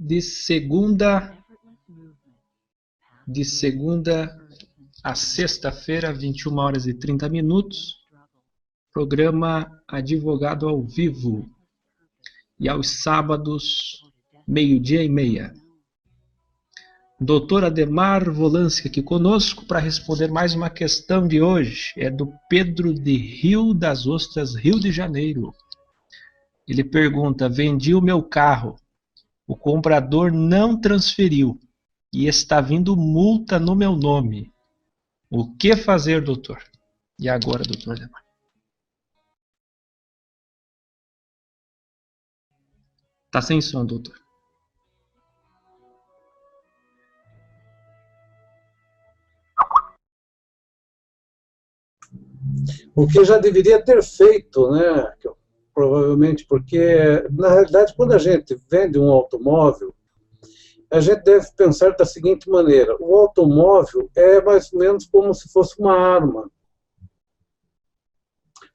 de segunda a sexta-feira, 21h30, programa Advogado ao Vivo, e aos sábados, 12h30. Doutor Ademar Volansky aqui conosco para responder mais uma questão de hoje. É do Pedro de Rio das Ostras, Rio de Janeiro. Ele pergunta: vendi o meu carro, o comprador não transferiu e está vindo multa no meu nome. O que fazer, doutor? E agora, doutor Ademar? Está sem som, doutor. O que já deveria ter feito, né? Provavelmente, porque, na realidade, quando a gente vende um automóvel, a gente deve pensar da seguinte maneira: o automóvel é mais ou menos como se fosse uma arma.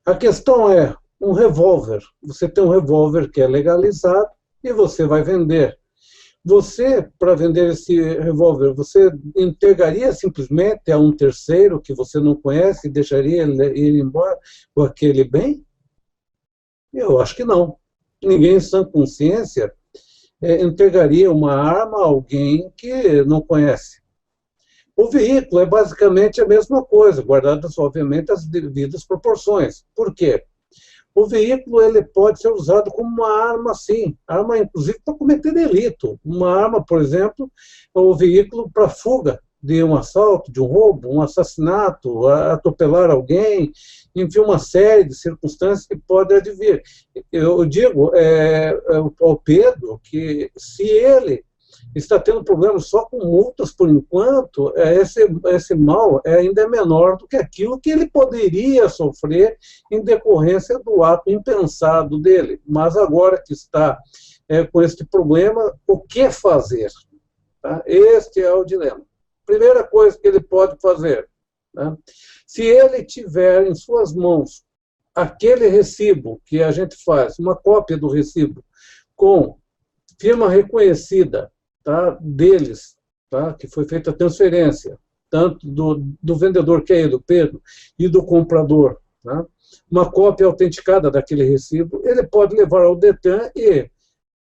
A questão é um revólver. Você tem um revólver que é legalizado e você vai vender. Você, para vender esse revólver, você entregaria simplesmente a um terceiro que você não conhece e deixaria ele ir embora com aquele bem? Eu acho que não. Ninguém em sã consciência entregaria uma arma a alguém que não conhece. O veículo é basicamente a mesma coisa, guardadas, obviamente, as devidas proporções. Por quê? O veículo ele pode ser usado como uma arma, sim. Arma, inclusive, para cometer delito. Uma arma, por exemplo, é o veículo para fuga de um assalto, de um roubo, um assassinato, atropelar alguém, enfim, uma série de circunstâncias que podem advir. Eu digo ao Pedro que, se ele está tendo problemas só com multas por enquanto, esse mal ainda é menor do que aquilo que ele poderia sofrer em decorrência do ato impensado dele. Mas agora que está com este problema, o que fazer? Tá? Este é o dilema. Primeira coisa que ele pode fazer, tá? Se ele tiver em suas mãos aquele recibo que a gente faz, uma cópia do recibo com firma reconhecida, tá, deles, tá, que foi feita a transferência, tanto do vendedor, que é ele, o Pedro, e do comprador, tá, uma cópia autenticada daquele recibo, ele pode levar ao Detran e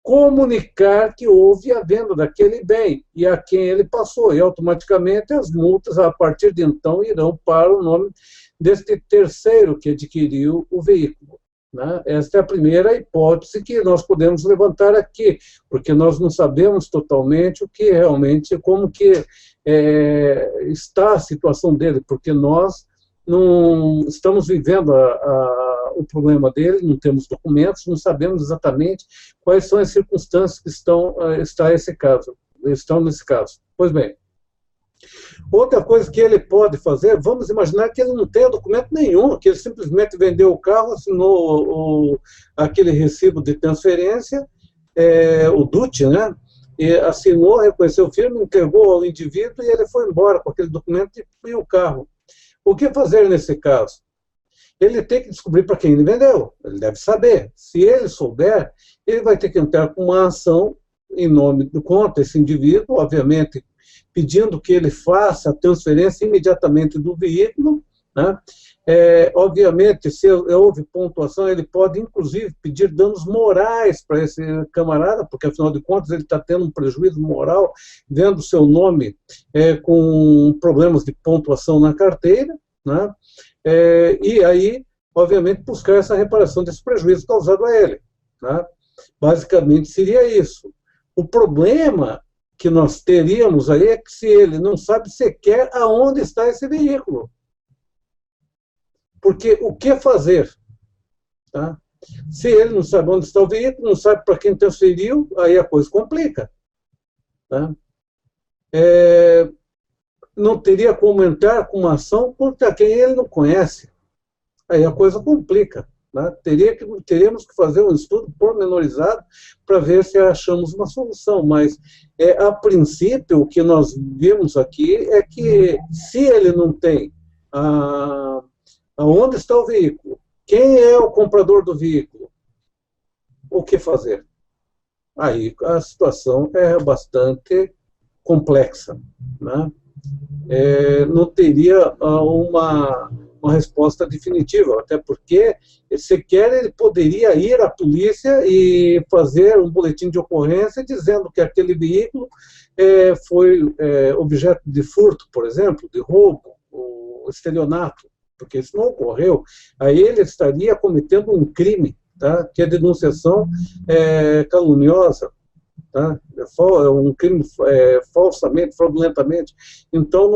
comunicar que houve a venda daquele bem e a quem ele passou, e automaticamente as multas, a partir de então, irão para o nome deste terceiro que adquiriu o veículo. Né? Esta é a primeira hipótese que nós podemos levantar aqui, porque nós não sabemos totalmente o que realmente, como que está a situação dele, porque nós não estamos vivendo o problema dele, não temos documentos, não sabemos exatamente quais são as circunstâncias que estão nesse caso. Pois bem, outra coisa que ele pode fazer, vamos imaginar que ele não tenha documento nenhum, que ele simplesmente vendeu o carro, assinou aquele recibo de transferência, o DUT, né? E assinou, reconheceu firme, entregou ao indivíduo e ele foi embora com aquele documento e o carro. O que fazer nesse caso? Ele tem que descobrir para quem ele vendeu, ele deve saber. Se ele souber, ele vai ter que entrar com uma ação em nome contra esse indivíduo, obviamente pedindo que ele faça a transferência imediatamente do veículo, né? Obviamente, se houve pontuação, ele pode, inclusive, pedir danos morais para esse camarada, porque, afinal de contas, ele está tendo um prejuízo moral, vendo o seu nome com problemas de pontuação na carteira, né? E aí, obviamente, buscar essa reparação desse prejuízo causado a ele. Né? Basicamente, seria isso. O problema que nós teríamos aí é que se ele não sabe sequer aonde está esse veículo. Porque o que fazer? Tá? Se ele não sabe onde está o veículo, não sabe para quem transferiu, aí a coisa complica. Tá? Não teria como entrar com uma ação contra quem ele não conhece. Aí a coisa complica. Né? Teríamos que fazer um estudo pormenorizado para ver se achamos uma solução, mas a princípio o que nós vimos aqui é que se ele não tem aonde está o veículo, quem é o comprador do veículo, o que fazer? aí a situação é bastante complexa, né? Não teria uma resposta definitiva, até porque, sequer ele poderia ir à polícia e fazer um boletim de ocorrência dizendo que aquele veículo foi objeto de furto, por exemplo, de roubo, ou estelionato, porque isso não ocorreu. Aí ele estaria cometendo um crime, tá? Que é denunciação caluniosa. Tá? É um crime falsamente, fraudulentamente. Então,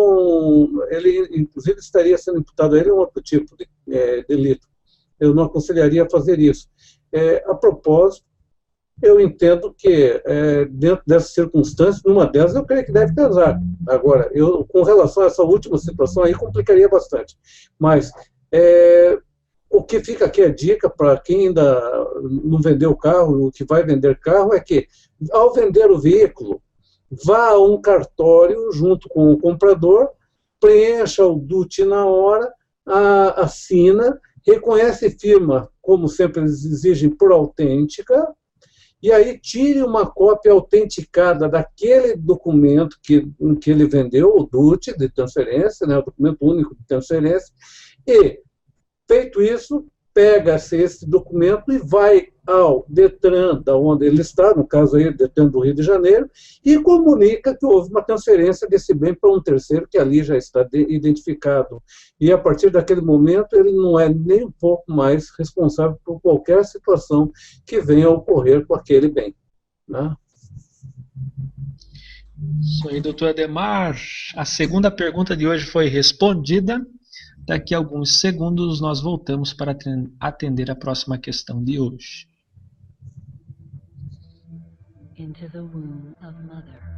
ele, inclusive, estaria sendo imputado a ele um outro tipo de delito. Eu não aconselharia fazer isso. A propósito, eu entendo que, dentro dessas circunstâncias, numa delas, eu creio que deve casar. Agora, com relação a essa última situação, aí complicaria bastante. Mas o que fica aqui a dica para quem ainda não vendeu o carro, o que vai vender carro, é que, ao vender o veículo, vá a um cartório junto com o comprador, preencha o DUT na hora, assina, reconhece firma, como sempre eles exigem, por autêntica, e aí tire uma cópia autenticada daquele documento que ele vendeu, o DUT de transferência, né, o documento único de transferência, e, feito isso, pega-se esse documento e vai ao Detran, da onde ele está, no caso aí, Detran do Rio de Janeiro, e comunica que houve uma transferência desse bem para um terceiro que ali já está identificado. E, a partir daquele momento, ele não é nem um pouco mais responsável por qualquer situação que venha a ocorrer com aquele bem, né? Isso aí, doutor Adhemar. A segunda pergunta de hoje foi respondida. Daqui a alguns segundos nós voltamos para atender a próxima questão de hoje. Into the womb of mother.